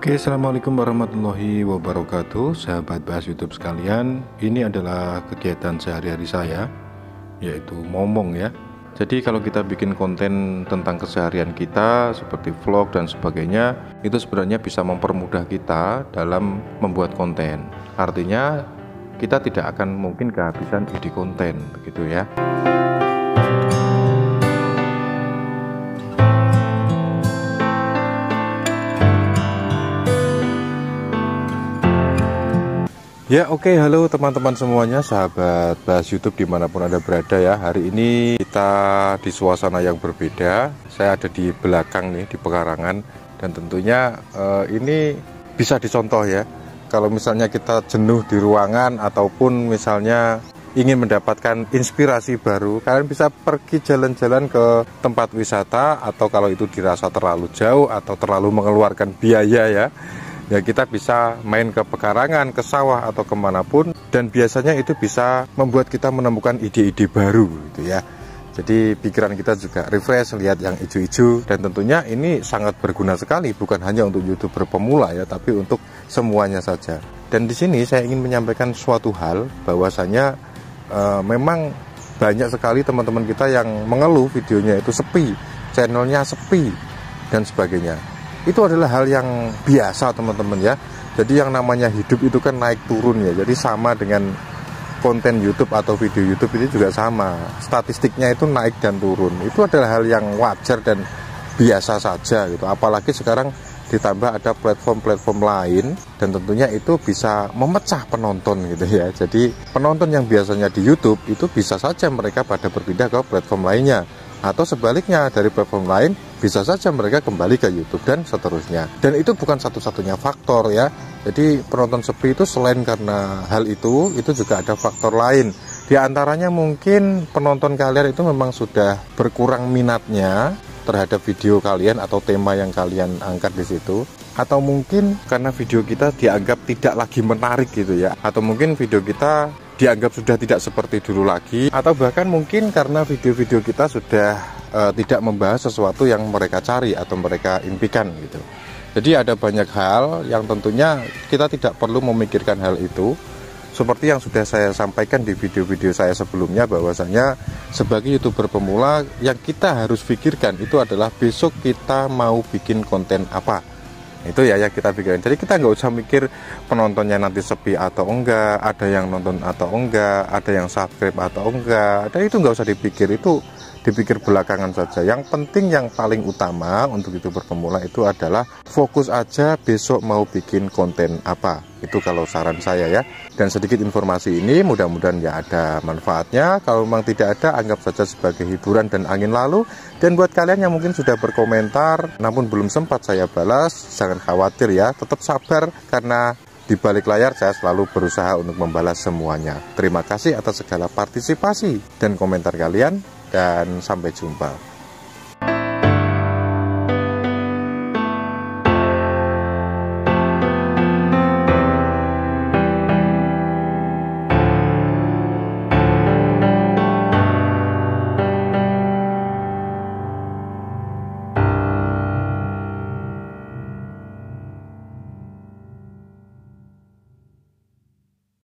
Oke, assalamualaikum warahmatullahi wabarakatuh, sahabat bahas YouTube sekalian. Ini adalah kegiatan sehari-hari saya, yaitu ngomong ya. Jadi kalau kita bikin konten tentang keseharian kita seperti vlog dan sebagainya, itu sebenarnya bisa mempermudah kita dalam membuat konten. Artinya kita tidak akan mungkin kehabisan ide konten, begitu ya. Ya oke, halo teman-teman semuanya, sahabat bahas YouTube dimanapun Anda berada ya. Hari ini kita di suasana yang berbeda. Saya ada di belakang nih, di pekarangan. Dan tentunya ini bisa dicontoh ya. Kalau misalnya kita jenuh di ruangan ataupun misalnya ingin mendapatkan inspirasi baru, kalian bisa pergi jalan-jalan ke tempat wisata. Atau kalau itu dirasa terlalu jauh atau terlalu mengeluarkan biaya ya, kita bisa main ke pekarangan, ke sawah atau kemanapun, dan biasanya itu bisa membuat kita menemukan ide-ide baru gitu ya. Jadi pikiran kita juga refresh, lihat yang hijau-hijau, dan tentunya ini sangat berguna sekali, bukan hanya untuk YouTuber pemula ya, tapi untuk semuanya saja. Dan di sini saya ingin menyampaikan suatu hal, bahwasanya memang banyak sekali teman-teman kita yang mengeluh videonya itu sepi, channelnya sepi dan sebagainya. Itu adalah hal yang biasa teman-teman ya. Jadi yang namanya hidup itu kan naik turun ya. Jadi sama dengan konten YouTube atau video YouTube itu juga sama. Statistiknya itu naik dan turun. Itu adalah hal yang wajar dan biasa saja gitu. Apalagi sekarang ditambah ada platform-platform lain, dan tentunya itu bisa memecah penonton gitu ya. Jadi penonton yang biasanya di YouTube itu bisa saja mereka pada berpindah ke platform lainnya, atau sebaliknya dari platform lain bisa saja mereka kembali ke YouTube dan seterusnya. Dan itu bukan satu-satunya faktor ya. Jadi penonton sepi itu selain karena hal itu juga ada faktor lain. Di antaranya mungkin penonton kalian itu memang sudah berkurang minatnya terhadap video kalian atau tema yang kalian angkat di situ, atau mungkin karena video kita dianggap tidak lagi menarik gitu ya, atau mungkin video kita dianggap sudah tidak seperti dulu lagi, atau bahkan mungkin karena video-video kita sudah tidak membahas sesuatu yang mereka cari atau mereka impikan gitu. Jadi ada banyak hal yang tentunya kita tidak perlu memikirkan hal itu. Seperti yang sudah saya sampaikan di video-video saya sebelumnya, bahwasanya sebagai YouTuber pemula yang kita harus pikirkan itu adalah besok kita mau bikin konten apa. Itu ya yang kita pikirin. Jadi kita nggak usah mikir penontonnya nanti sepi atau enggak, ada yang nonton atau enggak, ada yang subscribe atau enggak. Dan itu nggak usah dipikir, itu dipikir belakangan saja. Yang penting, yang paling utama untuk YouTuber pemula itu adalah fokus aja besok mau bikin konten apa. Itu kalau saran saya ya. Dan sedikit informasi ini mudah-mudahan ya ada manfaatnya. Kalau memang tidak ada, anggap saja sebagai hiburan dan angin lalu. Dan buat kalian yang mungkin sudah berkomentar namun belum sempat saya balas, jangan khawatir ya, tetap sabar, karena di balik layar saya selalu berusaha untuk membalas semuanya. Terima kasih atas segala partisipasi dan komentar kalian, dan sampai jumpa.